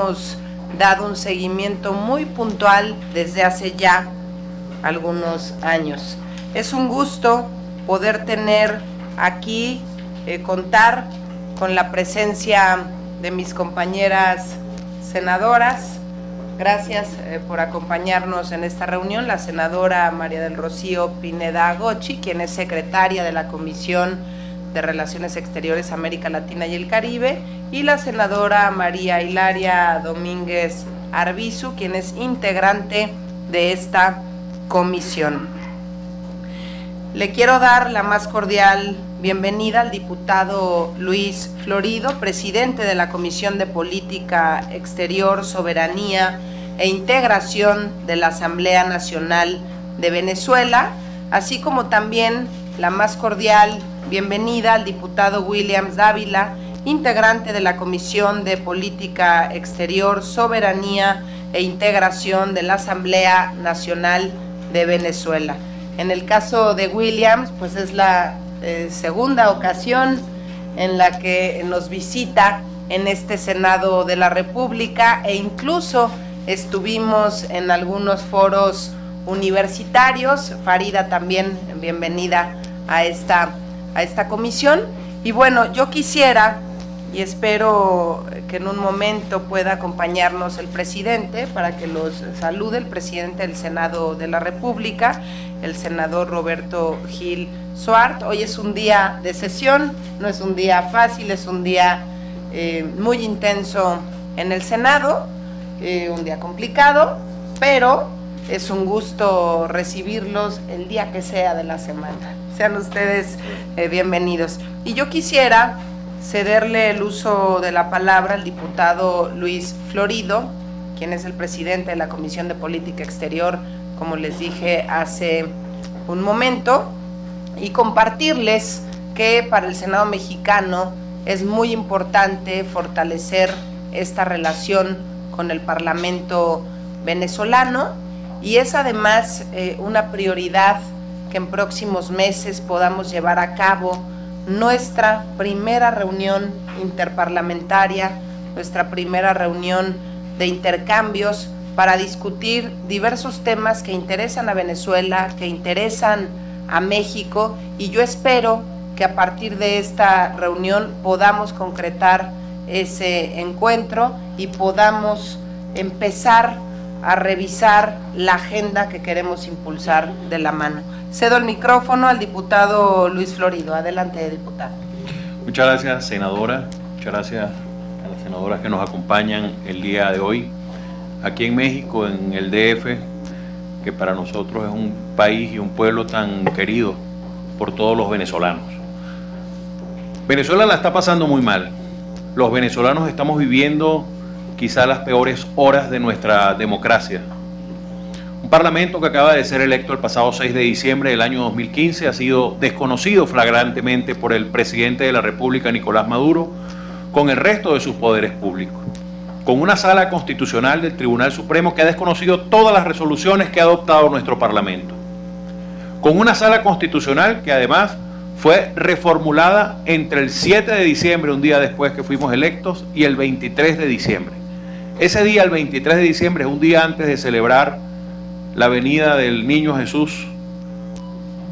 hemos dado un seguimiento muy puntual desde hace ya algunos años. Es un gusto poder tener aquí, contar con la presencia de mis compañeras senadoras. Gracias por acompañarnos en esta reunión, la senadora María del Rocío Pineda Gochi, quien es secretaria de la Comisión de Relaciones Exteriores América Latina y el Caribe, y la senadora María Hilaria Domínguez Arbizu, quien es integrante de esta comisión. Le quiero dar la más cordial bienvenida al diputado Luis Florido, presidente de la Comisión de Política Exterior, Soberanía e Integración de la Asamblea Nacional de Venezuela, así como también la más cordial bienvenida al diputado Williams Dávila, integrante de la Comisión de Política Exterior, Soberanía e Integración de la Asamblea Nacional de Venezuela. En el caso de Williams, pues es la segunda ocasión en la que nos visita en este Senado de la República, e incluso estuvimos en algunos foros universitarios. Farida, también bienvenida a esta comisión. Y bueno, yo quisiera, y espero que en un momento pueda acompañarnos el presidente para que los salude, el presidente del Senado de la República, el senador Roberto Gil Suart. Hoy es un día de sesión, no es un día fácil, es un día muy intenso en el Senado, un día complicado, pero es un gusto recibirlos el día que sea de la semana. Sean ustedes bienvenidos. Y yo quisiera cederle el uso de la palabra al diputado Luis Florido, quien es el presidente de la Comisión de Política Exterior, como les dije hace un momento, y compartirles que para el Senado mexicano es muy importante fortalecer esta relación con el Parlamento venezolano, y es además una prioridad que en próximos meses podamos llevar a cabo nuestra primera reunión interparlamentaria, nuestra primera reunión de intercambios para discutir diversos temas que interesan a Venezuela, que interesan a México, y yo espero que a partir de esta reunión podamos concretar ese encuentro y podamos empezar a revisar la agenda que queremos impulsar de la mano. Cedo el micrófono al diputado Luis Florido. Adelante, diputado. Muchas gracias, senadora. Muchas gracias a las senadoras que nos acompañan el día de hoy aquí en México, en el DF, que para nosotros es un país y un pueblo tan querido por todos los venezolanos. Venezuela la está pasando muy mal. Los venezolanos estamos viviendo quizá las peores horas de nuestra democracia. Un parlamento que acaba de ser electo el pasado 6 de diciembre del año 2015 ha sido desconocido flagrantemente por el presidente de la República, Nicolás Maduro, con el resto de sus poderes públicos, con una sala constitucional del Tribunal Supremo que ha desconocido todas las resoluciones que ha adoptado nuestro Parlamento, con una sala constitucional que además fue reformulada entre el 7 de diciembre, un día después que fuimos electos, y el 23 de diciembre. Ese día, el 23 de diciembre, es un día antes de celebrar la venida del Niño Jesús,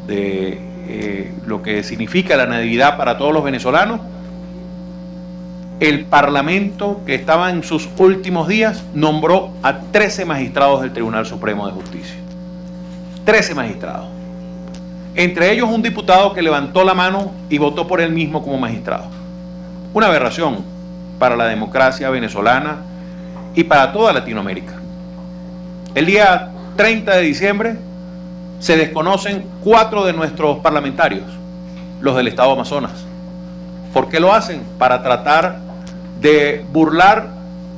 de lo que significa la Navidad para todos los venezolanos. El Parlamento, que estaba en sus últimos días, nombró a 13 magistrados del Tribunal Supremo de Justicia. 13 magistrados. Entre ellos un diputado que levantó la mano y votó por él mismo como magistrado. Una aberración para la democracia venezolana y para toda Latinoamérica. El día 30 de diciembre se desconocen 4 de nuestros parlamentarios, los del Estado Amazonas. ¿Por qué lo hacen? Para tratar de burlar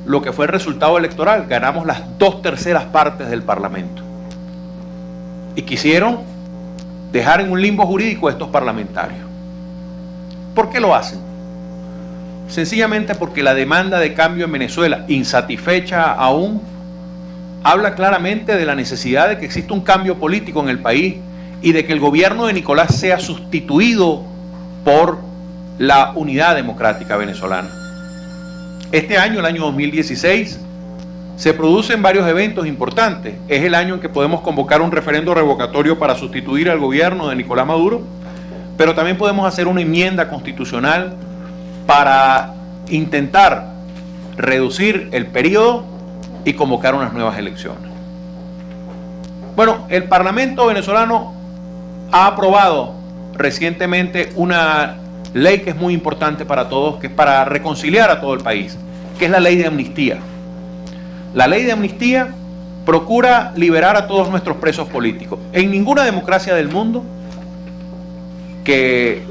lo que fue el resultado electoral. Ganamos las 2/3 partes del Parlamento. Y quisieron dejar en un limbo jurídico a estos parlamentarios. ¿Por qué lo hacen? Sencillamente porque la demanda de cambio en Venezuela, insatisfecha aún, habla claramente de la necesidad de que exista un cambio político en el país y de que el gobierno de Nicolás sea sustituido por la unidad democrática venezolana. Este año, el año 2016, se producen varios eventos importantes. Es el año en que podemos convocar un referendo revocatorio para sustituir al gobierno de Nicolás Maduro, pero también podemos hacer una enmienda constitucional para intentar reducir el periodo y convocar unas nuevas elecciones. Bueno, el Parlamento venezolano ha aprobado recientemente una ley que es muy importante para todos, que es para reconciliar a todo el país, que es la ley de amnistía. La ley de amnistía procura liberar a todos nuestros presos políticos. En ninguna democracia del mundo que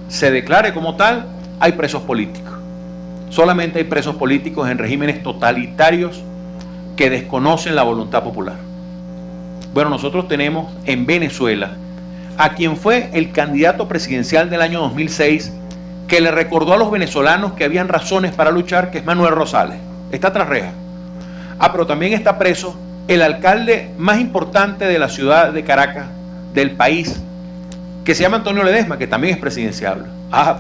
se declare como tal hay presos políticos. Solamente hay presos políticos en regímenes totalitarios que desconocen la voluntad popular. Bueno, nosotros tenemos en Venezuela a quien fue el candidato presidencial del año 2006, que le recordó a los venezolanos que habían razones para luchar, que es Manuel Rosales. Está tras rejas. Pero también está preso el alcalde más importante de la ciudad de Caracas, del país, que se llama Antonio Ledesma, que también es presidenciable.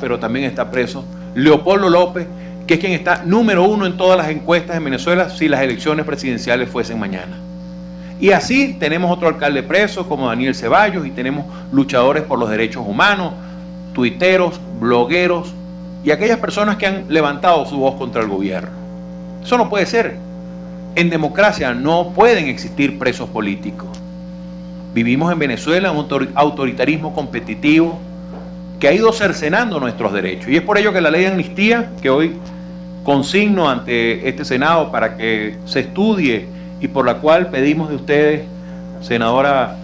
Pero también está preso Leopoldo López, que es quien está número 1 en todas las encuestas en Venezuela si las elecciones presidenciales fuesen mañana. Y así tenemos otro alcalde preso como Daniel Ceballos, y tenemos luchadores por los derechos humanos, tuiteros, blogueros y aquellas personas que han levantado su voz contra el gobierno. Eso no puede ser. En democracia no pueden existir presos políticos. Vivimos en Venezuela un autoritarismo competitivo que ha ido cercenando nuestros derechos. Y es por ello que la ley de amnistía, que hoy consigno ante este Senado para que se estudie y por la cual pedimos de ustedes, senadora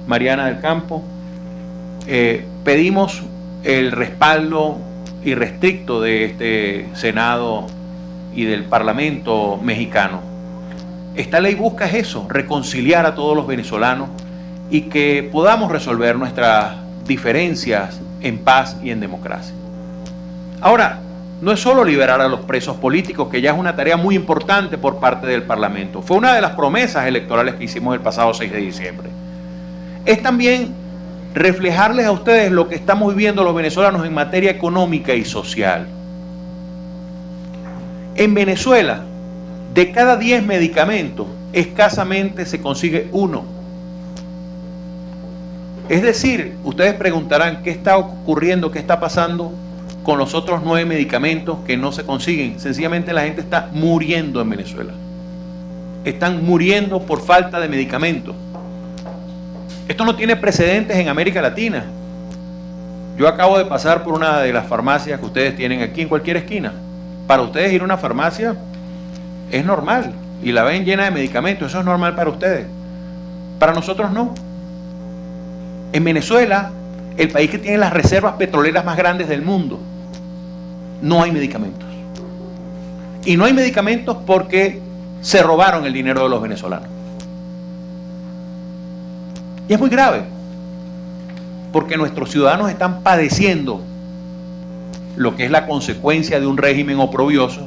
Mariana del Campo, pedimos el respaldo irrestricto de este Senado y del Parlamento mexicano. Esta ley busca eso, reconciliar a todos los venezolanos y que podamos resolver nuestras diferencias en paz y en democracia. Ahora, no es solo liberar a los presos políticos, que ya es una tarea muy importante por parte del Parlamento. Fue una de las promesas electorales que hicimos el pasado 6 de diciembre. Es también reflejarles a ustedes lo que estamos viviendo los venezolanos en materia económica y social. En Venezuela, de cada 10 medicamentos, escasamente se consigue uno. Es decir, ustedes preguntarán qué está ocurriendo, qué está pasando con los otros 9 medicamentos que no se consiguen. Sencillamente la gente está muriendo en Venezuela. Están muriendo por falta de medicamentos. Esto no tiene precedentes en América Latina. Yo acabo de pasar por una de las farmacias que ustedes tienen aquí en cualquier esquina. Para ustedes ir a una farmacia es normal y la ven llena de medicamentos. Eso es normal para ustedes. Para nosotros no. En Venezuela, el país que tiene las reservas petroleras más grandes del mundo, no hay medicamentos. Y no hay medicamentos porque se robaron el dinero de los venezolanos. Y es muy grave, porque nuestros ciudadanos están padeciendo lo que es la consecuencia de un régimen oprobioso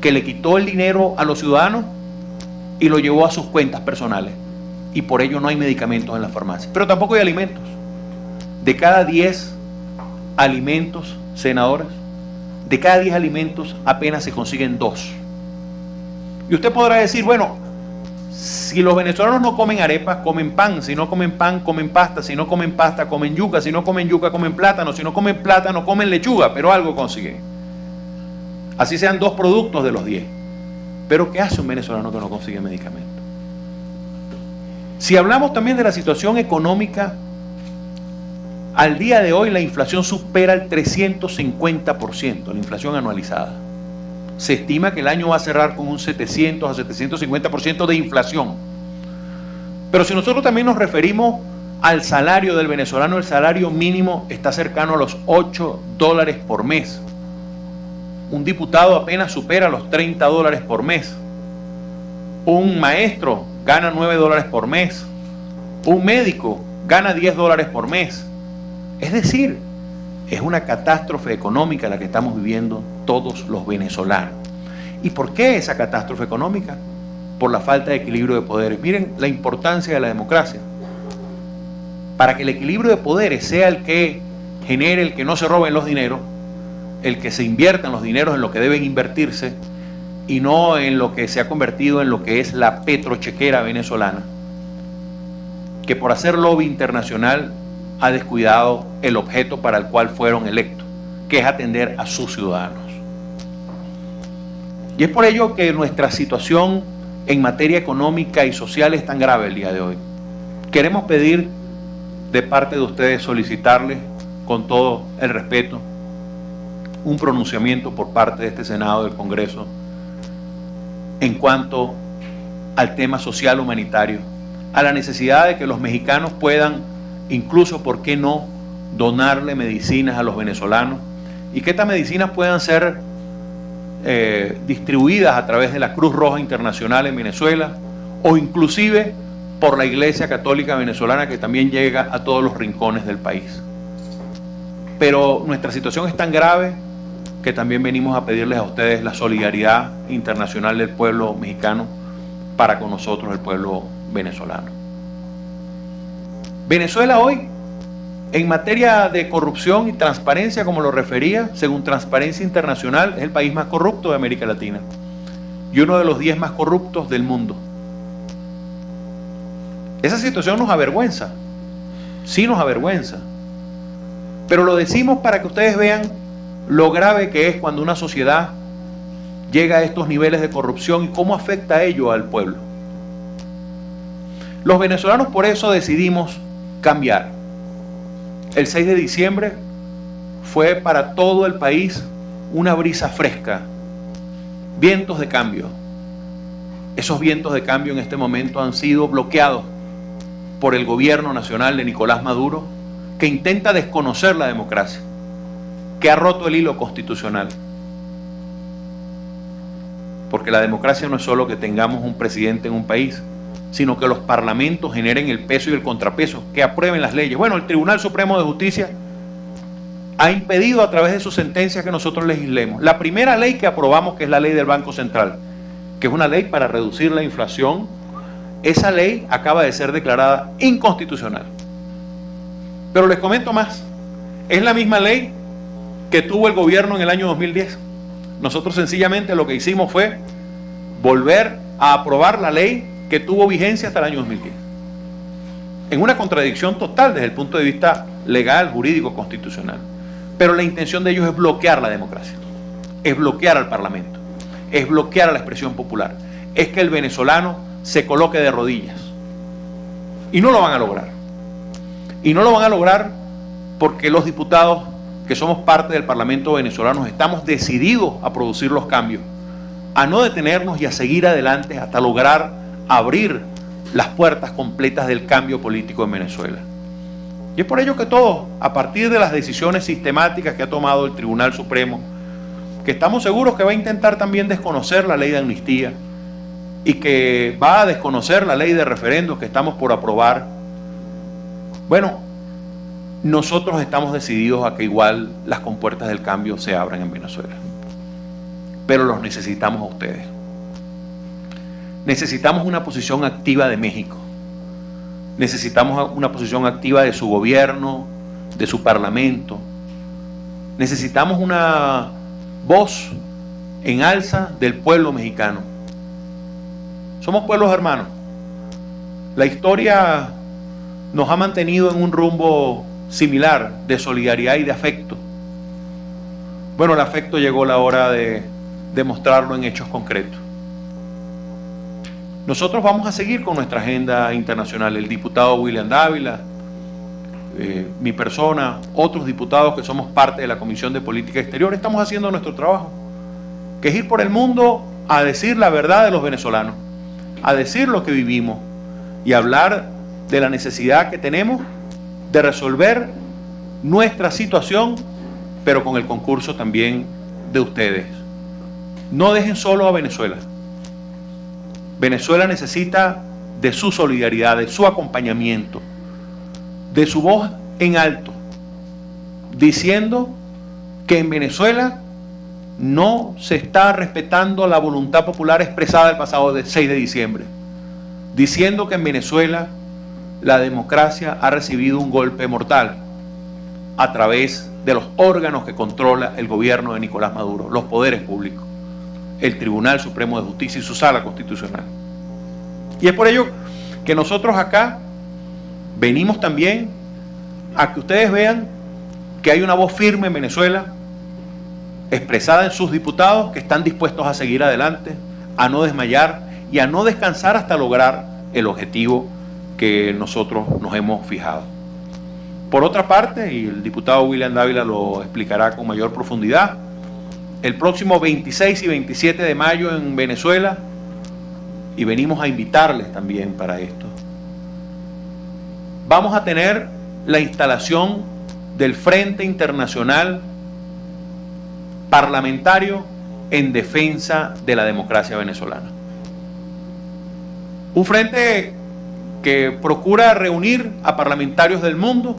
que le quitó el dinero a los ciudadanos y lo llevó a sus cuentas personales. Y por ello no hay medicamentos en las farmacias. Pero tampoco hay alimentos. De cada 10 alimentos, senadoras, de cada 10 alimentos apenas se consiguen 2. Y usted podrá decir, bueno, si los venezolanos no comen arepas, comen pan. Si no comen pan, comen pasta. Si no comen pasta, comen yuca. Si no comen yuca, comen plátano. Si no comen plátano, comen lechuga. Pero algo consiguen. Así sean 2 productos de los 10. Pero ¿qué hace un venezolano que no consigue medicamentos? Si hablamos también de la situación económica, al día de hoy la inflación supera el 350%, la inflación anualizada. Se estima que el año va a cerrar con un 700 a 750% de inflación. Pero si nosotros también nos referimos al salario del venezolano, el salario mínimo está cercano a los $8 por mes. Un diputado apenas supera los $30 por mes. Un maestro gana $9 por mes. Un médico gana $10 por mes. Es decir, es una catástrofe económica la que estamos viviendo todos los venezolanos. ¿Y por qué esa catástrofe económica? Por la falta de equilibrio de poderes. Miren la importancia de la democracia. Para que el equilibrio de poderes sea el que genere el que no se roben los dineros, el que se inviertan los dineros en lo que deben invertirse, y no en lo que se ha convertido en lo que es la petrochequera venezolana, que por hacer lobby internacional ha descuidado el objeto para el cual fueron electos, que es atender a sus ciudadanos. Y es por ello que nuestra situación en materia económica y social es tan grave el día de hoy. Queremos pedir de parte de ustedes, solicitarles con todo el respeto, un pronunciamiento por parte de este Senado del Congreso en cuanto al tema social humanitario, a la necesidad de que los mexicanos puedan, incluso, ¿por qué no?, donarle medicinas a los venezolanos y que estas medicinas puedan ser distribuidas a través de la Cruz Roja Internacional en Venezuela o inclusive por la Iglesia Católica Venezolana, que también llega a todos los rincones del país. Pero nuestra situación es tan grave que también venimos a pedirles a ustedes la solidaridad internacional del pueblo mexicano para con nosotros, el pueblo venezolano. Venezuela hoy, en materia de corrupción y transparencia, como lo refería, según Transparencia Internacional, es el país más corrupto de América Latina y uno de los 10 más corruptos del mundo. Esa situación nos avergüenza, sí nos avergüenza, pero lo decimos para que ustedes vean lo grave que es cuando una sociedad llega a estos niveles de corrupción y cómo afecta a ello al pueblo. Los venezolanos por eso decidimos cambiar. El 6 de diciembre fue para todo el país una brisa fresca, vientos de cambio. Esos vientos de cambio en este momento han sido bloqueados por el gobierno nacional de Nicolás Maduro, que intenta desconocer la democracia, que ha roto el hilo constitucional. Porque la democracia no es solo que tengamos un presidente en un país, sino que los parlamentos generen el peso y el contrapeso, que aprueben las leyes. Bueno, el Tribunal Supremo de Justicia ha impedido a través de sus sentencias que nosotros legislemos. La primera ley que aprobamos, que es la ley del Banco Central, que es una ley para reducir la inflación, esa ley acaba de ser declarada inconstitucional. Pero les comento más, es la misma ley que tuvo el gobierno en el año 2010. Nosotros sencillamente lo que hicimos fue volver a aprobar la ley que tuvo vigencia hasta el año 2010. En una contradicción total desde el punto de vista legal, jurídico, constitucional. Pero la intención de ellos es bloquear la democracia, es bloquear al Parlamento, es bloquear a la expresión popular, es que el venezolano se coloque de rodillas. Y no lo van a lograr. Y no lo van a lograr porque los diputados que somos parte del Parlamento venezolano estamos decididos a producir los cambios, a no detenernos y a seguir adelante hasta lograr abrir las puertas completas del cambio político en Venezuela. Y es por ello que todos, a partir de las decisiones sistemáticas que ha tomado el Tribunal Supremo, que estamos seguros que va a intentar también desconocer la ley de amnistía y que va a desconocer la ley de referendos que estamos por aprobar, bueno, nosotros estamos decididos a que igual las compuertas del cambio se abran en Venezuela. Pero los necesitamos a ustedes. Necesitamos una posición activa de México. Necesitamos una posición activa de su gobierno, de su parlamento. Necesitamos una voz en alza del pueblo mexicano. Somos pueblos hermanos. La historia nos ha mantenido en un rumbo similar de solidaridad y de afecto. Bueno, el afecto llegó la hora de demostrarlo en hechos concretos. Nosotros vamos a seguir con nuestra agenda internacional. El diputado William Dávila, mi persona, otros diputados que somos parte de la Comisión de Política Exterior, estamos haciendo nuestro trabajo, que es ir por el mundo a decir la verdad de los venezolanos, a decir lo que vivimos y hablar de la necesidad que tenemos de resolver nuestra situación, pero con el concurso también de ustedes. No dejen solo a Venezuela. Venezuela necesita de su solidaridad, de su acompañamiento, de su voz en alto, diciendo que en Venezuela no se está respetando la voluntad popular expresada el pasado 6 de diciembre, diciendo que en Venezuela la democracia ha recibido un golpe mortal a través de los órganos que controla el gobierno de Nicolás Maduro, los poderes públicos. el Tribunal Supremo de Justicia y su Sala Constitucional. Y es por ello que nosotros acá venimos también a que ustedes vean que hay una voz firme en Venezuela, expresada en sus diputados, que están dispuestos a seguir adelante, a no desmayar y a no descansar hasta lograr el objetivo que nosotros nos hemos fijado. Por otra parte, y el diputado William Dávila lo explicará con mayor profundidad, el próximo 26 y 27 de mayo en Venezuela, y venimos a invitarles también para esto, vamos a tener la instalación del Frente Internacional Parlamentario en Defensa de la Democracia Venezolana. Un frente que procura reunir a parlamentarios del mundo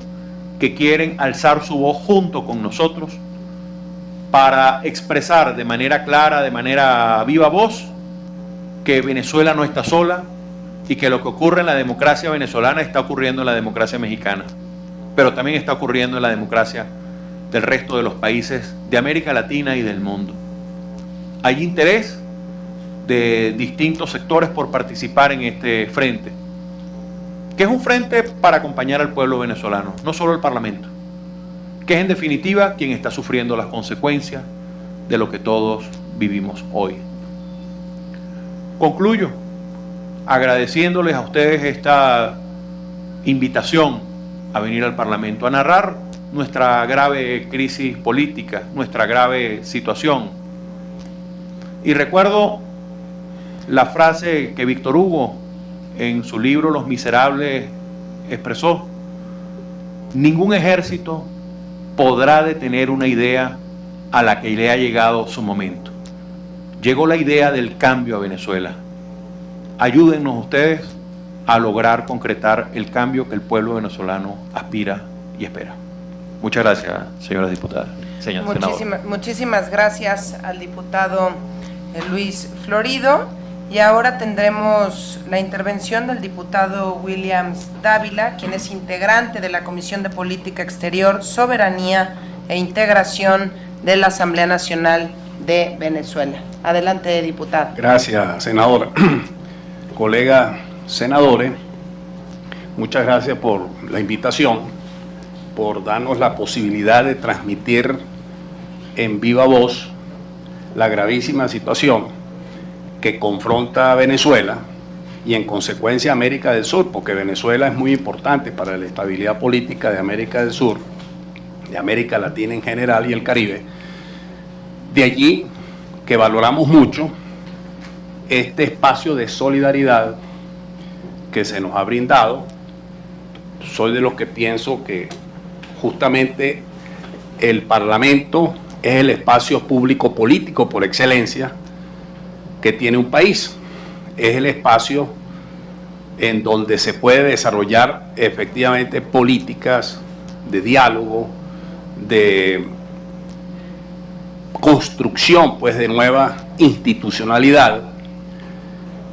que quieren alzar su voz junto con nosotros para expresar de manera clara, de manera viva voz, que Venezuela no está sola y que lo que ocurre en la democracia venezolana está ocurriendo en la democracia mexicana, pero también está ocurriendo en la democracia del resto de los países de América Latina y del mundo. Hay interés de distintos sectores por participar en este frente, que es un frente para acompañar al pueblo venezolano, no solo el Parlamento, que es en definitiva quien está sufriendo las consecuencias de lo que todos vivimos hoy. Concluyo agradeciéndoles a ustedes esta invitación a venir al Parlamento a narrar nuestra grave crisis política, nuestra grave situación. Y recuerdo la frase que Víctor Hugo en su libro Los Miserables expresó: ningún ejército podrá detener una idea a la que le ha llegado su momento. Llegó la idea del cambio a Venezuela. Ayúdennos ustedes a lograr concretar el cambio que el pueblo venezolano aspira y espera. Muchas gracias, señoras diputadas. Muchísimas gracias al diputado Luis Florido. Y ahora tendremos la intervención del diputado William Dávila, quien es integrante de la Comisión de Política Exterior, Soberanía e Integración de la Asamblea Nacional de Venezuela. Adelante, diputado. Gracias, senadora. Colegas senadores, muchas gracias por la invitación, por darnos la posibilidad de transmitir en viva voz la gravísima situación que confronta a Venezuela y en consecuencia América del Sur, porque Venezuela es muy importante para la estabilidad política de América del Sur, de América Latina en general y el Caribe. De allí que valoramos mucho este espacio de solidaridad que se nos ha brindado. Soy de los que pienso que justamente el Parlamento es el espacio público político por excelencia que tiene un país. Es el espacio en donde se puede desarrollar efectivamente políticas de diálogo, de construcción pues de nueva institucionalidad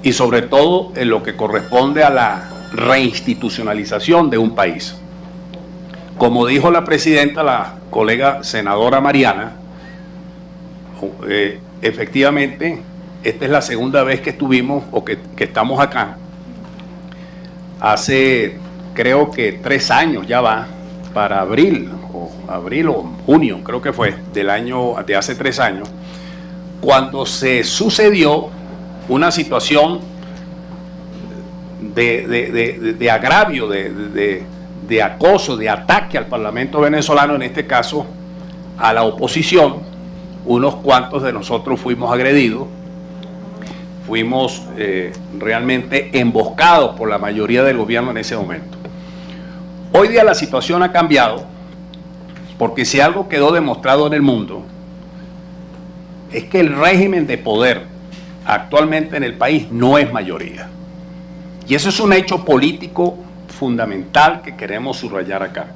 y sobre todo en lo que corresponde a la reinstitucionalización de un país. Como dijo la presidenta, la colega senadora Mariana, efectivamente esta es la segunda vez que estuvimos o que estamos acá. Hace creo que 3 años ya va, para abril o junio, creo que fue, de hace 3 años, cuando se sucedió una situación de agravio, de acoso, de ataque al Parlamento venezolano, en este caso a la oposición. Unos cuantos de nosotros fuimos agredidos, fuimos realmente emboscados por la mayoría del gobierno en ese momento. Hoy día la situación ha cambiado, porque si algo quedó demostrado en el mundo es que el régimen de poder actualmente en el país no es mayoría. Y eso es un hecho político fundamental que queremos subrayar acá.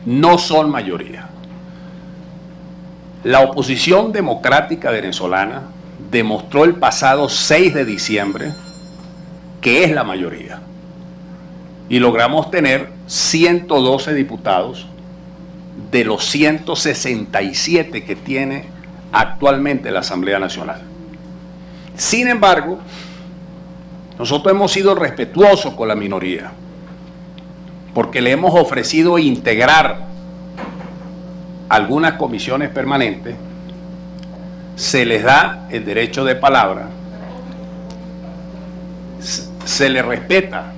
No son mayoría. La oposición democrática venezolana demostró el pasado 6 de diciembre que es la mayoría. Y logramos tener 112 diputados de los 167 que tiene actualmente la Asamblea Nacional. Sin embargo, nosotros hemos sido respetuosos con la minoría, porque le hemos ofrecido integrar algunas comisiones permanentes, se les da el derecho de palabra, se les respeta.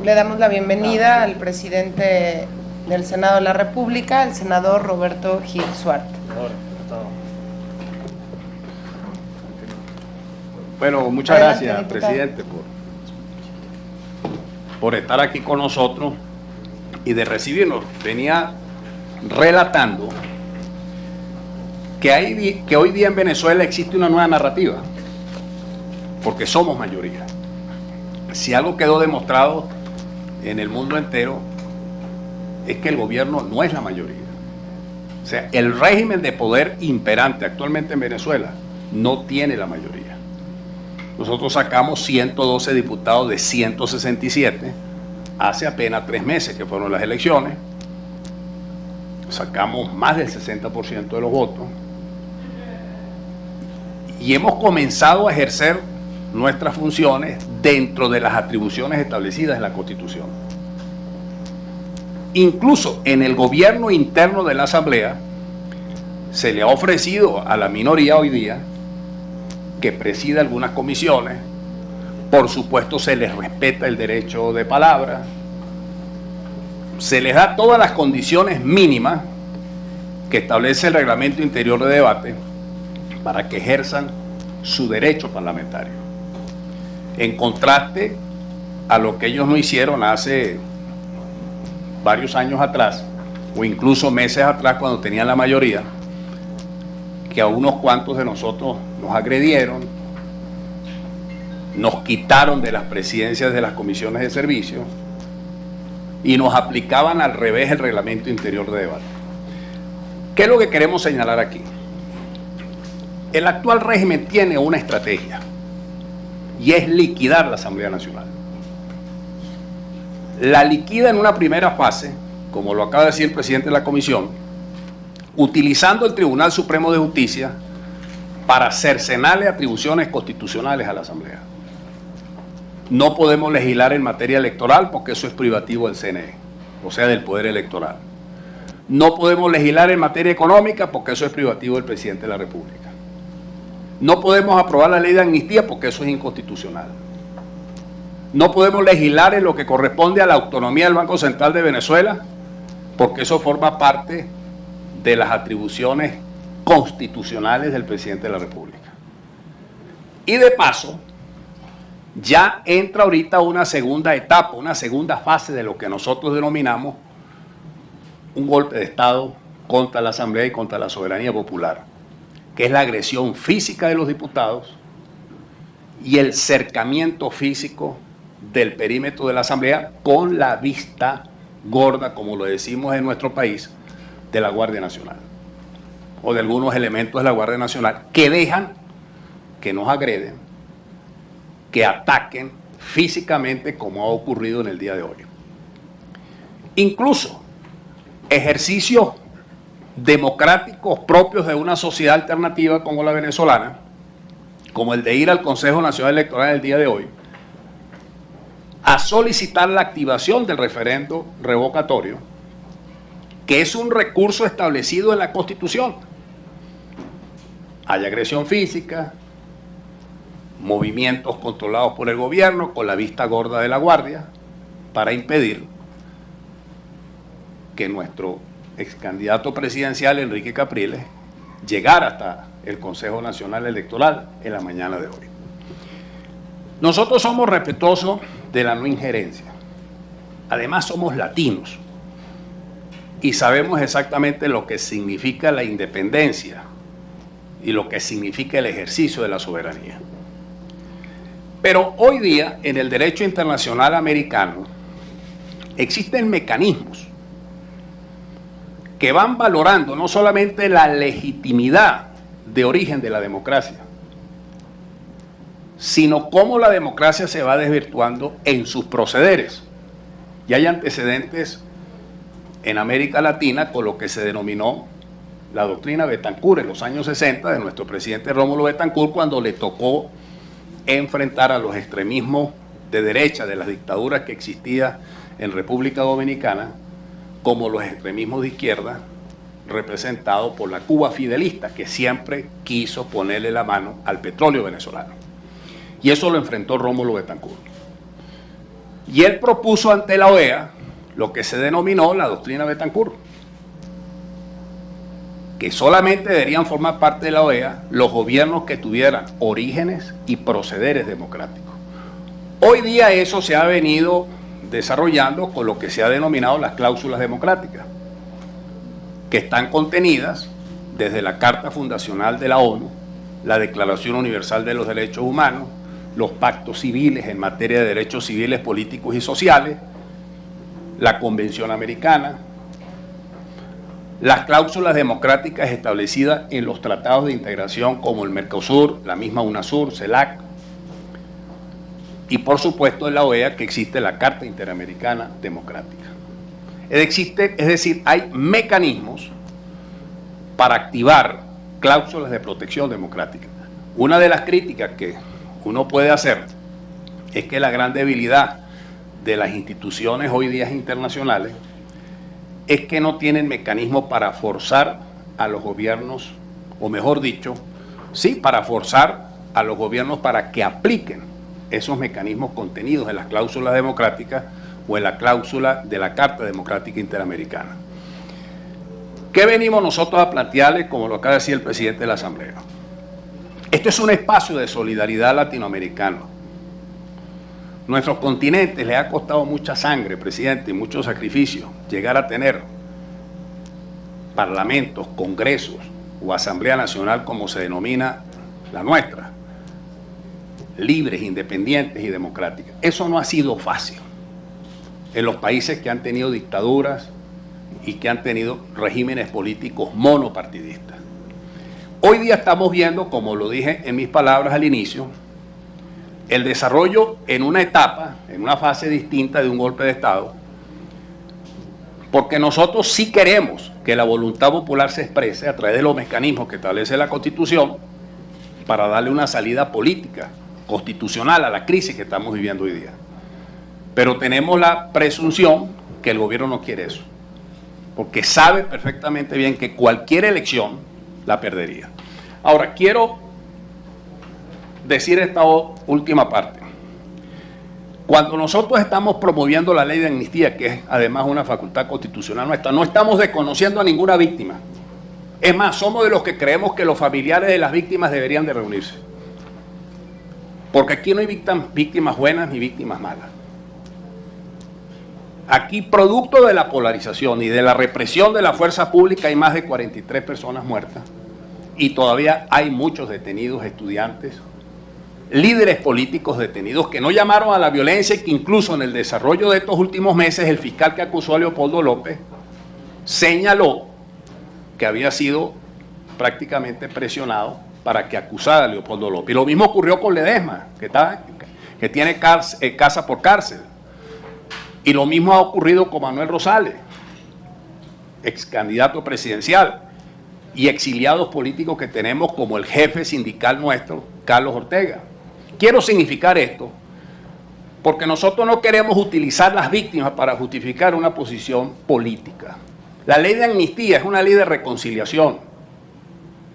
Le damos la bienvenida al presidente del Senado de la República, el senador Roberto Gil Suárez. Bueno, muchas Adelante, gracias, diputado. presidente, por estar aquí con nosotros y de recibirnos. Venía relatando que hoy día en Venezuela existe una nueva narrativa, porque somos mayoría. Si algo quedó demostrado en el mundo entero, es que el gobierno no es la mayoría. O sea, el régimen de poder imperante actualmente en Venezuela no tiene la mayoría. Nosotros sacamos 112 diputados de 167 hace apenas 3 meses que fueron las elecciones. Sacamos más del 60% de los votos y hemos comenzado a ejercer nuestras funciones dentro de las atribuciones establecidas en la Constitución. Incluso en el gobierno interno de la Asamblea se le ha ofrecido a la minoría hoy día que presida algunas comisiones. Por supuesto, se les respeta el derecho de palabra, se les da todas las condiciones mínimas que establece el reglamento interior de debate para que ejerzan su derecho parlamentario, en contraste a lo que ellos no hicieron hace varios años atrás, o incluso meses atrás cuando tenían la mayoría, que a unos cuantos de nosotros nos agredieron, nos quitaron de las presidencias de las comisiones de servicio y nos aplicaban al revés el reglamento interior de debate. ¿Qué es lo que queremos señalar aquí? El actual régimen tiene una estrategia y es liquidar la Asamblea Nacional. La liquida en una primera fase, como lo acaba de decir el presidente de la comisión, utilizando el Tribunal Supremo de Justicia para cercenarle atribuciones constitucionales a la Asamblea. No podemos legislar en materia electoral porque eso es privativo del CNE, o sea, del Poder Electoral. No podemos legislar en materia económica porque eso es privativo del presidente de la República. No podemos aprobar la ley de amnistía porque eso es inconstitucional. No podemos legislar en lo que corresponde a la autonomía del Banco Central de Venezuela porque eso forma parte de las atribuciones constitucionales del presidente de la República. Y de paso, ya entra ahorita una segunda etapa, una segunda fase de lo que nosotros denominamos un golpe de Estado contra la Asamblea y contra la soberanía popular, que es la agresión física de los diputados y el cercamiento físico del perímetro de la Asamblea con la vista gorda, como lo decimos en nuestro país, de la Guardia Nacional o de algunos elementos de la Guardia Nacional que dejan que nos agreden, que ataquen físicamente como ha ocurrido en el día de hoy. Incluso ejercicios democráticos propios de una sociedad alternativa como la venezolana, como el de ir al Consejo Nacional Electoral el día de hoy, a solicitar la activación del referendo revocatorio, que es un recurso establecido en la Constitución. Hay agresión física, movimientos controlados por el gobierno con la vista gorda de la Guardia para impedir que nuestro ex candidato presidencial Enrique Capriles llegara hasta el Consejo Nacional Electoral en la mañana de hoy. Nosotros somos respetuosos de la no injerencia. Además somos latinos y sabemos exactamente lo que significa la independencia y lo que significa el ejercicio de la soberanía. Pero hoy día, en el derecho internacional americano, existen mecanismos que van valorando no solamente la legitimidad de origen de la democracia, sino cómo la democracia se va desvirtuando en sus procederes. Y hay antecedentes en América Latina con lo que se denominó la doctrina Betancourt en los años 60 de nuestro presidente Rómulo Betancourt, cuando le tocó enfrentar a los extremismos de derecha de las dictaduras que existían en República Dominicana, como los extremismos de izquierda, representados por la Cuba fidelista, que siempre quiso ponerle la mano al petróleo venezolano. Y eso lo enfrentó Rómulo Betancourt. Y él propuso ante la OEA lo que se denominó la doctrina Betancourt, que solamente deberían formar parte de la OEA los gobiernos que tuvieran orígenes y procederes democráticos. Hoy día eso se ha venido desarrollando con lo que se ha denominado las cláusulas democráticas, que están contenidas desde la Carta Fundacional de la ONU, la Declaración Universal de los Derechos Humanos, los pactos civiles en materia de derechos civiles, políticos y sociales, la Convención Americana, las cláusulas democráticas establecidas en los tratados de integración como el Mercosur, la misma UNASUR, CELAC, y por supuesto en la OEA que existe la Carta Interamericana Democrática. Es decir, hay mecanismos para activar cláusulas de protección democrática. Una de las críticas que uno puede hacer es que la gran debilidad de las instituciones hoy día internacionales es que no tienen mecanismos para forzar a los gobiernos, o mejor dicho, sí, para forzar a los gobiernos para que apliquen esos mecanismos contenidos en las cláusulas democráticas o en la cláusula de la Carta Democrática Interamericana. ¿Qué venimos nosotros a plantearles, como lo acaba de decir el presidente de la Asamblea? Esto es un espacio de solidaridad latinoamericano. Nuestro continente le ha costado mucha sangre, presidente, y mucho sacrificio llegar a tener parlamentos, congresos o Asamblea Nacional, como se denomina la nuestra, libres, independientes y democráticas. Eso no ha sido fácil en los países que han tenido dictaduras y que han tenido regímenes políticos monopartidistas. Hoy día estamos viendo, como lo dije en mis palabras al inicio, el desarrollo en una etapa, en una fase distinta de un golpe de Estado, porque nosotros sí queremos que la voluntad popular se exprese a través de los mecanismos que establece la Constitución para darle una salida política, constitucional a la crisis que estamos viviendo hoy día. Pero tenemos la presunción que el gobierno no quiere eso, porque sabe perfectamente bien que cualquier elección la perdería. Ahora, quiero decir esta última parte. Cuando nosotros estamos promoviendo la ley de amnistía, que es además una facultad constitucional nuestra, no estamos desconociendo a ninguna víctima. Es más, somos de los que creemos que los familiares de las víctimas deberían de reunirse. Porque aquí no hay víctimas buenas ni víctimas malas. Aquí, producto de la polarización y de la represión de la fuerza pública, hay más de 43 personas muertas y todavía hay muchos detenidos, estudiantes, líderes políticos detenidos que no llamaron a la violencia y que incluso en el desarrollo de estos últimos meses el fiscal que acusó a Leopoldo López señaló que había sido prácticamente presionado para que acusara a Leopoldo López. Y lo mismo ocurrió con Ledesma, que tiene casa por cárcel. Y lo mismo ha ocurrido con Manuel Rosales, ex candidato presidencial, y exiliados políticos que tenemos como el jefe sindical nuestro, Carlos Ortega. Quiero significar esto porque nosotros no queremos utilizar las víctimas para justificar una posición política. La ley de amnistía es una ley de reconciliación.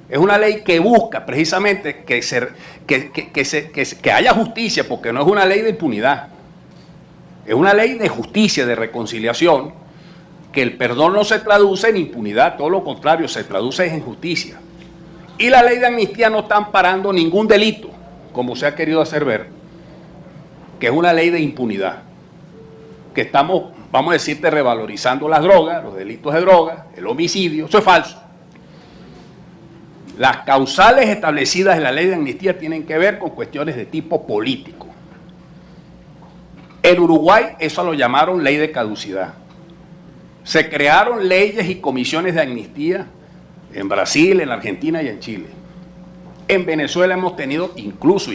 Es una ley que busca precisamente que haya justicia, porque no es una ley de impunidad. Es una ley de justicia, de reconciliación, que el perdón no se traduce en impunidad, todo lo contrario, se traduce en justicia. Y la ley de amnistía no está amparando ningún delito, como se ha querido hacer ver, que es una ley de impunidad, que estamos, vamos a decirte, revalorizando las drogas, los delitos de droga, el homicidio. Eso es falso. Las causales establecidas en la ley de amnistía tienen que ver con cuestiones de tipo político. En Uruguay eso lo llamaron ley de caducidad. Se crearon leyes y comisiones de amnistía en Brasil, en Argentina y en Chile. En Venezuela hemos tenido incluso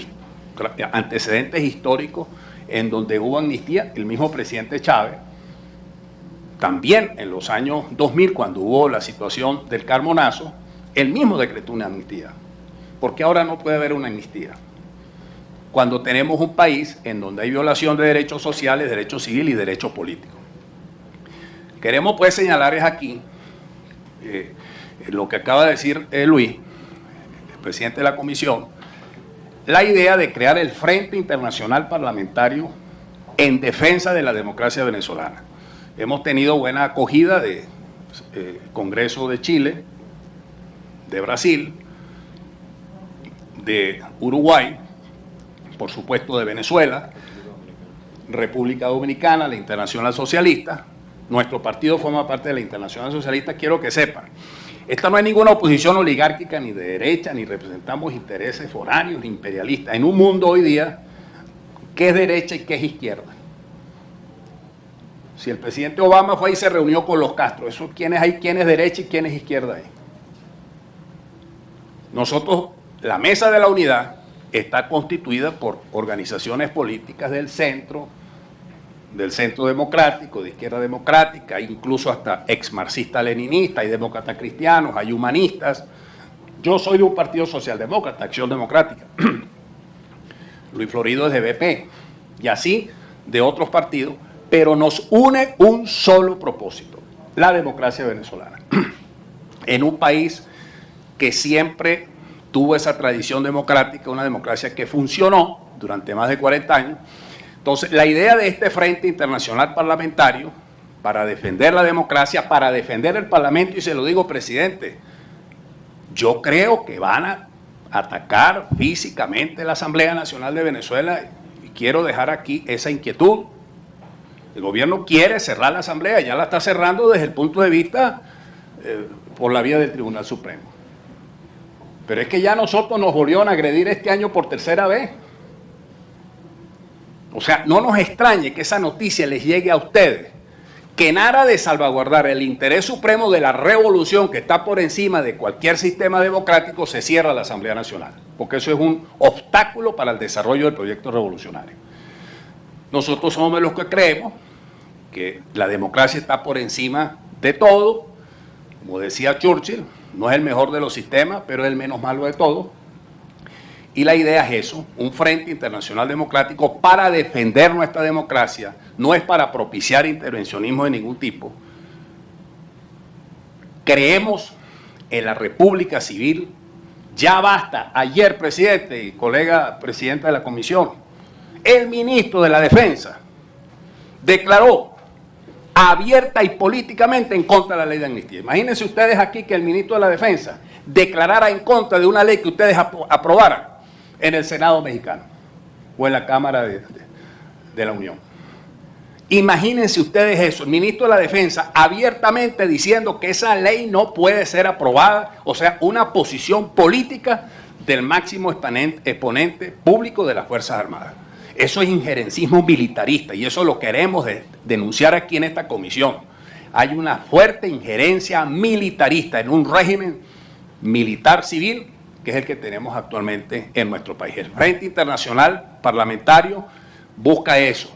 antecedentes históricos en donde hubo amnistía. El mismo presidente Chávez también en los años 2000, cuando hubo la situación del Carmonazo, él mismo decretó una amnistía. ¿Por qué ahora no puede haber una amnistía? Cuando tenemos un país en donde hay violación de derechos sociales, derechos civiles y derechos políticos. Queremos pues señalar aquí lo que acaba de decir Luis, el presidente de la comisión, la idea de crear el Frente Internacional Parlamentario en defensa de la democracia venezolana. Hemos tenido buena acogida de Congreso de Chile, de Brasil, de Uruguay, por supuesto de Venezuela, República Dominicana, la Internacional Socialista. Nuestro partido forma parte de la Internacional Socialista, quiero que sepan. Esta no es ninguna oposición oligárquica ni de derecha, ni representamos intereses foráneos ni imperialistas. En un mundo hoy día, ¿qué es derecha y qué es izquierda? Si el presidente Obama fue y se reunió con los Castro, ¿eso quién es derecha y quién es izquierda ahí? Nosotros, la Mesa de la Unidad está constituida por organizaciones políticas del centro democrático, de izquierda democrática, incluso hasta ex marxista-leninista, hay demócratas cristianos, hay humanistas. Yo soy de un partido socialdemócrata, Acción Democrática. Luis Florido es de BP, y así de otros partidos, pero nos une un solo propósito, la democracia venezolana. En un país que siempre tuvo esa tradición democrática, una democracia que funcionó durante más de 40 años. Entonces, la idea de este Frente Internacional Parlamentario, para defender la democracia, para defender el Parlamento, y se lo digo, presidente, yo creo que van a atacar físicamente la Asamblea Nacional de Venezuela, y quiero dejar aquí esa inquietud. El gobierno quiere cerrar la Asamblea, ya la está cerrando desde el punto de vista por la vía del Tribunal Supremo. Pero es que ya nosotros nos volvieron a agredir este año por tercera vez. O sea, no nos extrañe que esa noticia les llegue a ustedes, que en aras de salvaguardar el interés supremo de la revolución que está por encima de cualquier sistema democrático, se cierra la Asamblea Nacional, porque eso es un obstáculo para el desarrollo del proyecto revolucionario. Nosotros somos los que creemos que la democracia está por encima de todo. Como decía Churchill, no es el mejor de los sistemas, pero es el menos malo de todos. Y la idea es eso, un Frente Internacional Democrático para defender nuestra democracia, no es para propiciar intervencionismo de ningún tipo. Creemos en la República Civil, ya basta. Ayer, presidente y colega presidenta de la comisión, el ministro de la Defensa declaró abierta y políticamente en contra de la ley de amnistía. Imagínense ustedes aquí que el ministro de la Defensa declarara en contra de una ley que ustedes aprobaran en el Senado mexicano o en la Cámara de la Unión. Imagínense ustedes eso, el ministro de la Defensa abiertamente diciendo que esa ley no puede ser aprobada, o sea, una posición política del máximo exponente público de las Fuerzas Armadas. Eso es injerencismo militarista y eso lo queremos denunciar aquí en esta comisión. Hay una fuerte injerencia militarista en un régimen militar civil que es el que tenemos actualmente en nuestro país. El Frente Internacional Parlamentario busca eso,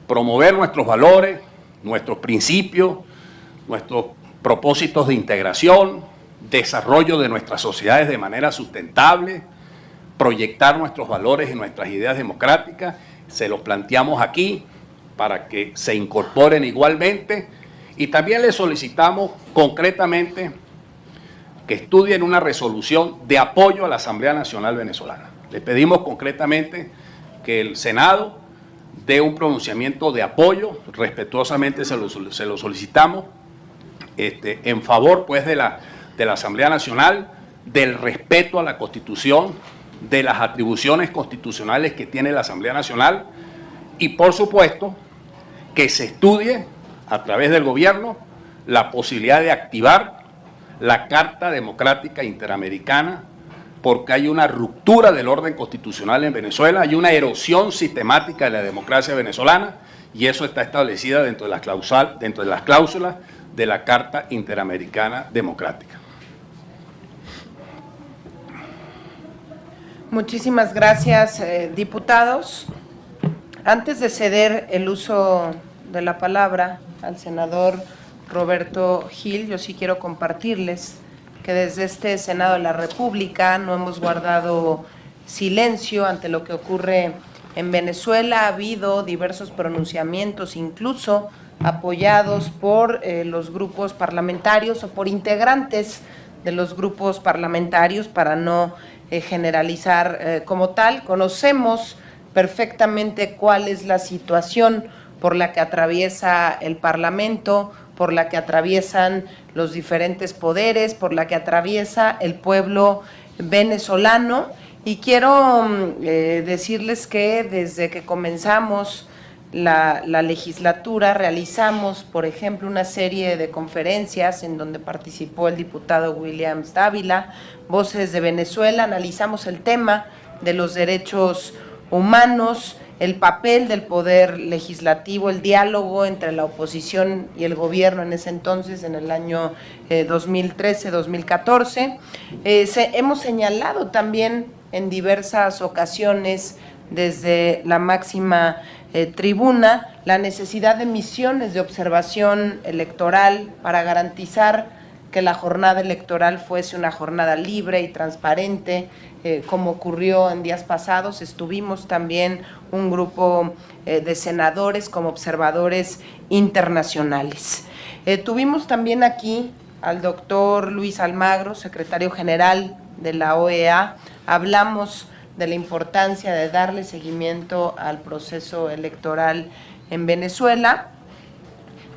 promover nuestros valores, nuestros principios, nuestros propósitos de integración, desarrollo de nuestras sociedades de manera sustentable, proyectar nuestros valores y nuestras ideas democráticas. Se los planteamos aquí para que se incorporen igualmente y también les solicitamos concretamente que estudien una resolución de apoyo a la Asamblea Nacional Venezolana. Le pedimos concretamente que el Senado dé un pronunciamiento de apoyo, respetuosamente se lo solicitamos, en favor pues de la Asamblea Nacional, del respeto a la Constitución, de las atribuciones constitucionales que tiene la Asamblea Nacional y por supuesto que se estudie a través del gobierno la posibilidad de activar la Carta Democrática Interamericana, porque hay una ruptura del orden constitucional en Venezuela, hay una erosión sistemática de la democracia venezolana y eso está establecido dentro de las cláusulas de la Carta Interamericana Democrática. Muchísimas gracias, diputados. Antes de ceder el uso de la palabra al senador Roberto Gil, yo sí quiero compartirles que desde este Senado de la República no hemos guardado silencio ante lo que ocurre en Venezuela. Ha habido diversos pronunciamientos, incluso apoyados por los grupos parlamentarios o por integrantes de los grupos parlamentarios, para no generalizar como tal. Conocemos perfectamente cuál es la situación por la que atraviesa el Parlamento, por la que atraviesan los diferentes poderes, por la que atraviesa el pueblo venezolano. Y quiero decirles que desde que comenzamos la legislatura realizamos, por ejemplo, una serie de conferencias en donde participó el diputado Williams Dávila, Voces de Venezuela. Analizamos el tema de los derechos humanos, el papel del poder legislativo, el diálogo entre la oposición y el gobierno en ese entonces, en el año 2013-2014. Hemos señalado también en diversas ocasiones desde la máxima tribuna la necesidad de misiones de observación electoral para garantizar que la jornada electoral fuese una jornada libre y transparente, como ocurrió en días pasados. Estuvimos también un grupo de senadores como observadores internacionales. Tuvimos también aquí al doctor Luis Almagro, secretario general de la OEA. Hablamos de la importancia de darle seguimiento al proceso electoral en Venezuela.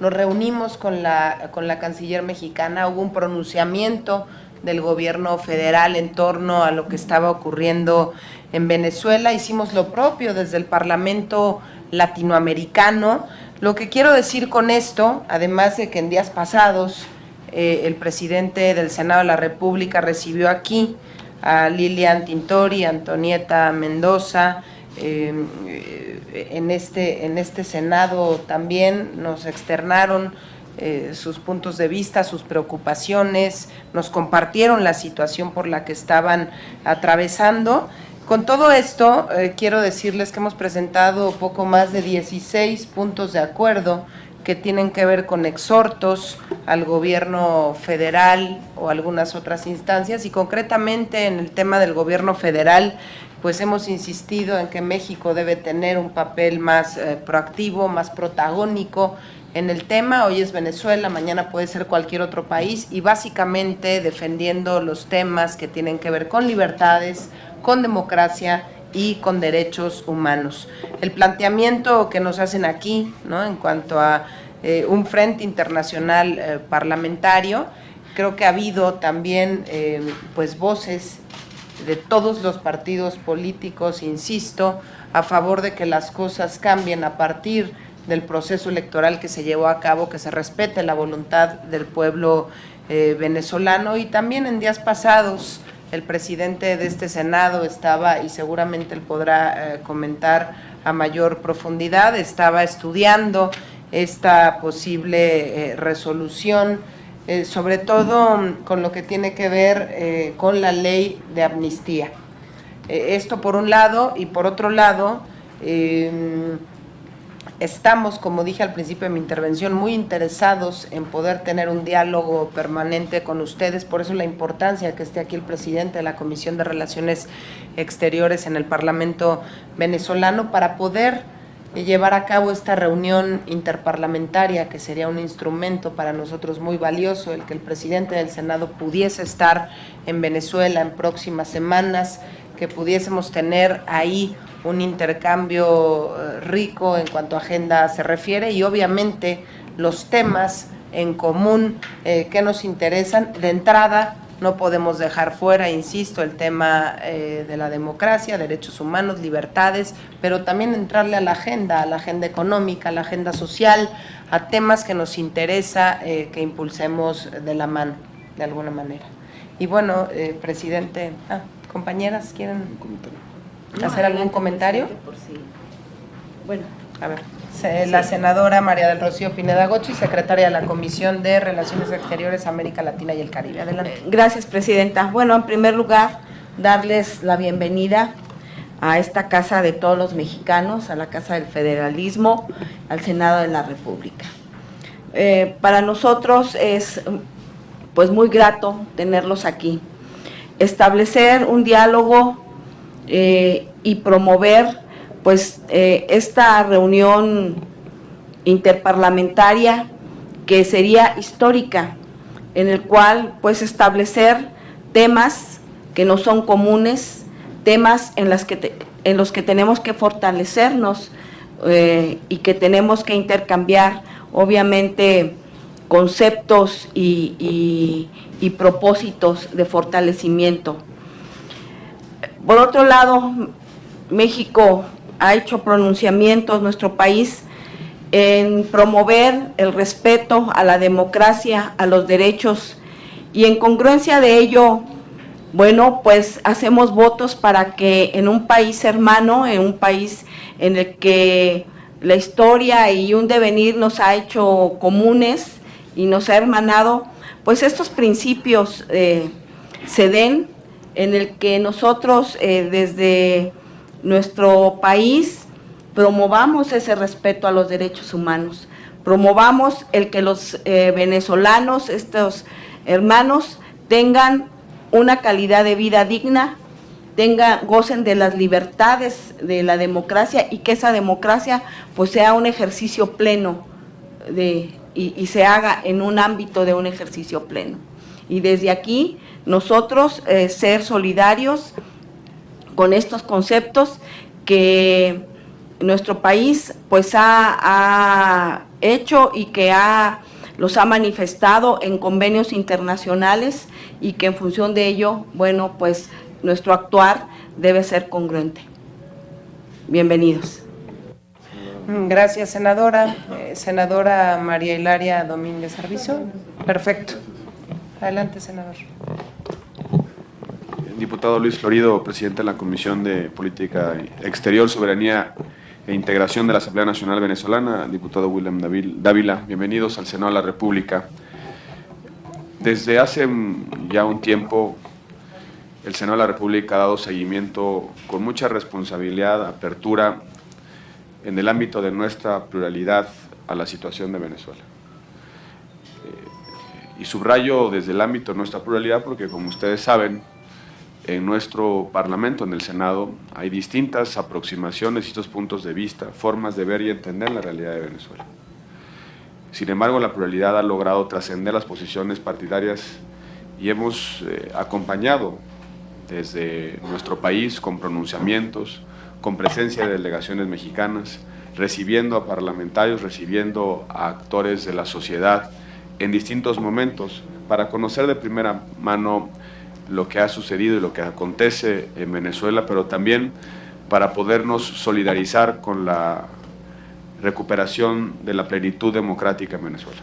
Nos reunimos con la canciller mexicana, hubo un pronunciamiento del gobierno federal en torno a lo que estaba ocurriendo en Venezuela. Hicimos lo propio desde el Parlamento latinoamericano. Lo que quiero decir con esto, además de que en días pasados el presidente del Senado de la República recibió aquí a Lilian Tintori, Antonieta Mendoza, en este Senado también nos externaron sus puntos de vista, sus preocupaciones, nos compartieron la situación por la que estaban atravesando. Con todo esto, quiero decirles que hemos presentado poco más de 16 puntos de acuerdo que tienen que ver con exhortos al gobierno federal o algunas otras instancias, y concretamente en el tema del gobierno federal, pues hemos insistido en que México debe tener un papel más proactivo, más protagónico en el tema. Hoy es Venezuela, mañana puede ser cualquier otro país, y básicamente defendiendo los temas que tienen que ver con libertades, con democracia y con derechos humanos. El planteamiento que nos hacen aquí, ¿no?, en cuanto a un frente internacional parlamentario, creo que ha habido también pues voces de todos los partidos políticos, insisto, a favor de que las cosas cambien a partir del proceso electoral que se llevó a cabo, que se respete la voluntad del pueblo venezolano. Y también en días pasados el presidente de este Senado estaba, y seguramente él podrá comentar a mayor profundidad, estaba estudiando esta posible resolución, sobre todo con lo que tiene que ver con la ley de amnistía. Esto por un lado, y por otro lado, estamos, como dije al principio de mi intervención, muy interesados en poder tener un diálogo permanente con ustedes. Por eso la importancia de que esté aquí el presidente de la Comisión de Relaciones Exteriores en el Parlamento venezolano, para poder llevar a cabo esta reunión interparlamentaria, que sería un instrumento para nosotros muy valioso, el que el presidente del Senado pudiese estar en Venezuela en próximas semanas, que pudiésemos tener ahí un intercambio rico en cuanto a agenda se refiere, y obviamente los temas en común que nos interesan. De entrada, no podemos dejar fuera, insisto, el tema de la democracia, derechos humanos, libertades, pero también entrarle a la agenda económica, a la agenda social, a temas que nos interesa que impulsemos de la mano, de alguna manera. Y bueno, presidente, compañeras, ¿quieren hacer algún comentario? Por si. Bueno. A ver, la senadora María del Rocío Pineda Gochi, secretaria de la Comisión de Relaciones Exteriores, América Latina y el Caribe. Adelante. Gracias, presidenta. Bueno, en primer lugar, darles la bienvenida a esta casa de todos los mexicanos, a la Casa del Federalismo, al Senado de la República. para nosotros es pues muy grato tenerlos aquí. Establecer un diálogo y promover pues esta reunión interparlamentaria que sería histórica, en el cual pues establecer temas que no son comunes, temas en los que tenemos que fortalecernos y que tenemos que intercambiar, obviamente, conceptos y propósitos de fortalecimiento. Por otro lado, México ha hecho pronunciamientos, nuestro país, en promover el respeto a la democracia, a los derechos, y en congruencia de ello, bueno, pues hacemos votos para que en un país hermano, en un país en el que la historia y un devenir nos ha hecho comunes y nos ha hermanado, pues estos principios se den, en el que nosotros desde nuestro país promovamos ese respeto a los derechos humanos, promovamos el que los venezolanos, estos hermanos, tengan una calidad de vida digna, gocen de las libertades de la democracia, y que esa democracia pues sea un ejercicio pleno y se haga en un ámbito de un ejercicio pleno. Y desde aquí nosotros ser solidarios con estos conceptos que nuestro país pues ha hecho y que los ha manifestado en convenios internacionales, y que en función de ello, bueno, pues nuestro actuar debe ser congruente. Bienvenidos. Gracias, senadora. Senadora María Hilaria Domínguez Arvizu. Perfecto. Adelante, senador. Diputado Luis Florido, presidente de la Comisión de Política Exterior, Soberanía e Integración de la Asamblea Nacional Venezolana. Diputado William Dávila, bienvenidos al Senado de la República. Desde hace ya un tiempo, el Senado de la República ha dado seguimiento con mucha responsabilidad, apertura, en el ámbito de nuestra pluralidad a la situación de Venezuela. Y subrayo desde el ámbito de nuestra pluralidad porque, como ustedes saben, en nuestro Parlamento, en el Senado, hay distintas aproximaciones, distintos puntos de vista, formas de ver y entender la realidad de Venezuela. Sin embargo, la pluralidad ha logrado trascender las posiciones partidarias y hemos acompañado desde nuestro país con pronunciamientos, con presencia de delegaciones mexicanas, recibiendo a parlamentarios, recibiendo a actores de la sociedad en distintos momentos para conocer de primera mano lo que ha sucedido y lo que acontece en Venezuela, pero también para podernos solidarizar con la recuperación de la plenitud democrática en Venezuela.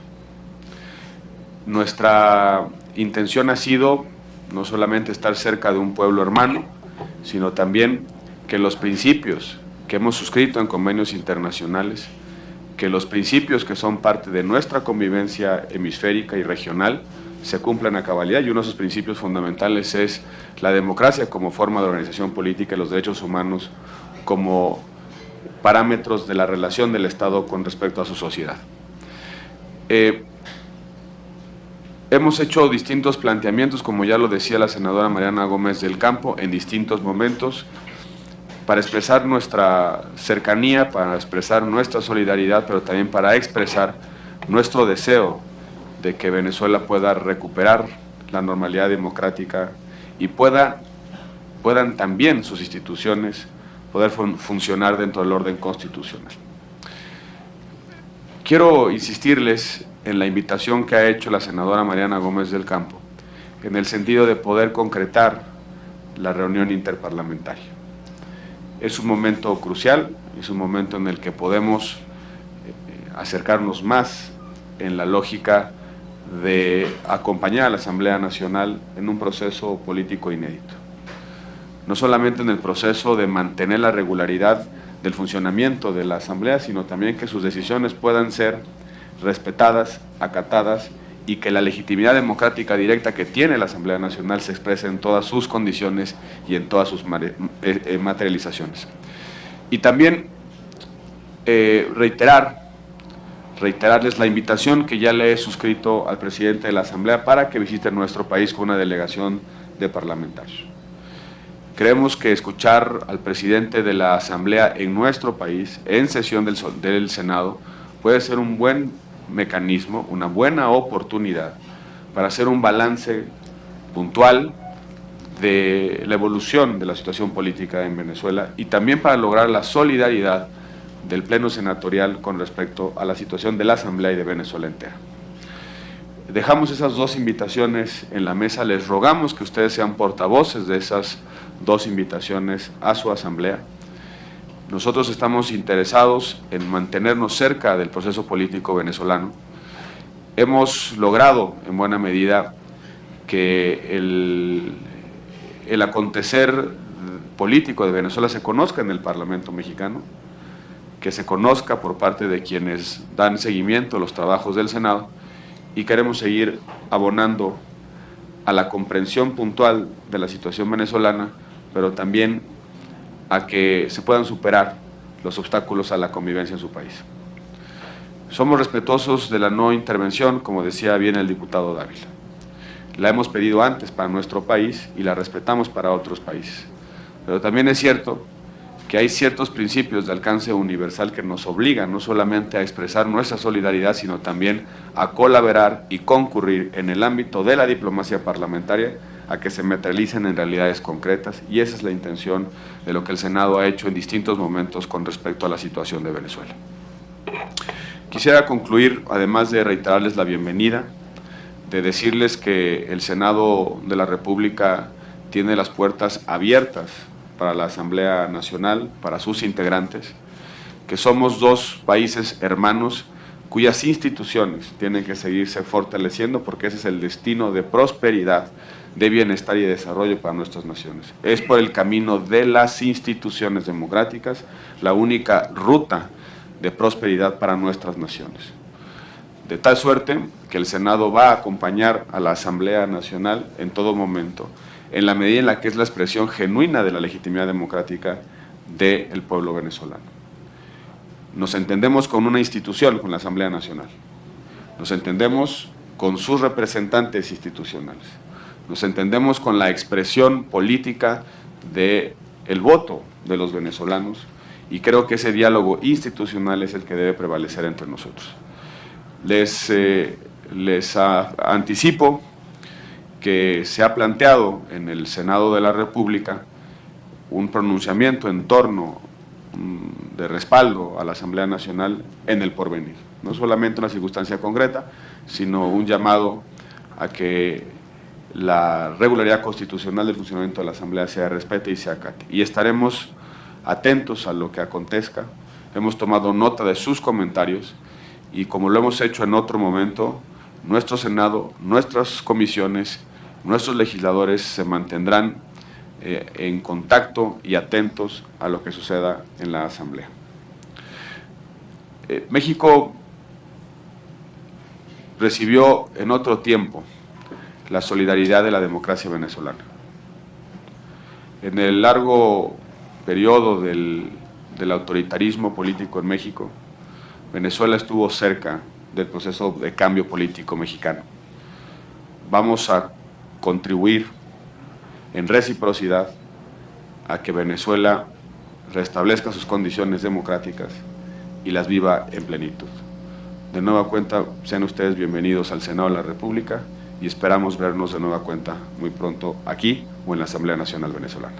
Nuestra intención ha sido no solamente estar cerca de un pueblo hermano, sino también que los principios que hemos suscrito en convenios internacionales, que los principios que son parte de nuestra convivencia hemisférica y regional se cumplan a cabalidad, y uno de esos principios fundamentales es la democracia como forma de organización política y los derechos humanos como parámetros de la relación del Estado con respecto a su sociedad. Hemos hecho distintos planteamientos, como ya lo decía la senadora Mariana Gómez del Campo, en distintos momentos, para expresar nuestra cercanía, para expresar nuestra solidaridad, pero también para expresar nuestro deseo de que Venezuela pueda recuperar la normalidad democrática y puedan también sus instituciones poder funcionar dentro del orden constitucional. Quiero insistirles en la invitación que ha hecho la senadora Mariana Gómez del Campo, en el sentido de poder concretar la reunión interparlamentaria. Es un momento crucial, es un momento en el que podemos acercarnos más en la lógica de acompañar a la Asamblea Nacional en un proceso político inédito. No solamente en el proceso de mantener la regularidad del funcionamiento de la Asamblea, sino también que sus decisiones puedan ser respetadas, acatadas, y que la legitimidad democrática directa que tiene la Asamblea Nacional se exprese en todas sus condiciones y en todas sus materializaciones. Y también reiterar reiterarles la invitación que ya le he suscrito al presidente de la Asamblea para que visite nuestro país con una delegación de parlamentarios. Creemos que escuchar al presidente de la Asamblea en nuestro país, en sesión del Senado, puede ser un buen mecanismo, una buena oportunidad para hacer un balance puntual de la evolución de la situación política en Venezuela y también para lograr la solidaridad del Pleno Senatorial con respecto a la situación de la Asamblea y de Venezuela entera. Dejamos esas dos invitaciones en la mesa, les rogamos que ustedes sean portavoces de esas dos invitaciones a su Asamblea. Nosotros estamos interesados en mantenernos cerca del proceso político venezolano. Hemos logrado en buena medida que el acontecer político de Venezuela se conozca en el Parlamento mexicano, que se conozca por parte de quienes dan seguimiento a los trabajos del Senado, y queremos seguir abonando a la comprensión puntual de la situación venezolana, pero también a que se puedan superar los obstáculos a la convivencia en su país. Somos respetuosos de la no intervención, como decía bien el diputado Dávila. La hemos pedido antes para nuestro país y la respetamos para otros países. Pero también es cierto que hay ciertos principios de alcance universal que nos obligan no solamente a expresar nuestra solidaridad, sino también a colaborar y concurrir en el ámbito de la diplomacia parlamentaria a que se materialicen en realidades concretas, y esa es la intención de lo que el Senado ha hecho en distintos momentos con respecto a la situación de Venezuela. Quisiera concluir, además de reiterarles la bienvenida, de decirles que el Senado de la República tiene las puertas abiertas para la Asamblea Nacional, para sus integrantes, que somos dos países hermanos cuyas instituciones tienen que seguirse fortaleciendo porque ese es el destino de prosperidad, de bienestar y de desarrollo para nuestras naciones. Es por el camino de las instituciones democráticas la única ruta de prosperidad para nuestras naciones. De tal suerte que el Senado va a acompañar a la Asamblea Nacional en todo momento, en la medida en la que es la expresión genuina de la legitimidad democrática del pueblo venezolano. Nos entendemos con una institución, con la Asamblea Nacional. Nos entendemos con sus representantes institucionales. Nos entendemos con la expresión política del voto de los venezolanos, y creo que ese diálogo institucional es el que debe prevalecer entre nosotros. Les anticipo que se ha planteado en el Senado de la República un pronunciamiento en torno de respaldo a la Asamblea Nacional en el porvenir. No solamente una circunstancia concreta, sino un llamado a que la regularidad constitucional del funcionamiento de la Asamblea se respete y se acate. Y estaremos atentos a lo que acontezca. Hemos tomado nota de sus comentarios y, como lo hemos hecho en otro momento, nuestro Senado, nuestras comisiones, nuestros legisladores se mantendrán en contacto y atentos a lo que suceda en la Asamblea. México recibió en otro tiempo la solidaridad de la democracia venezolana. En el largo periodo del autoritarismo político en México, Venezuela estuvo cerca del proceso de cambio político mexicano. Vamos a contribuir en reciprocidad a que Venezuela restablezca sus condiciones democráticas y las viva en plenitud. De nueva cuenta, sean ustedes bienvenidos al Senado de la República y esperamos vernos de nueva cuenta muy pronto aquí o en la Asamblea Nacional Venezolana.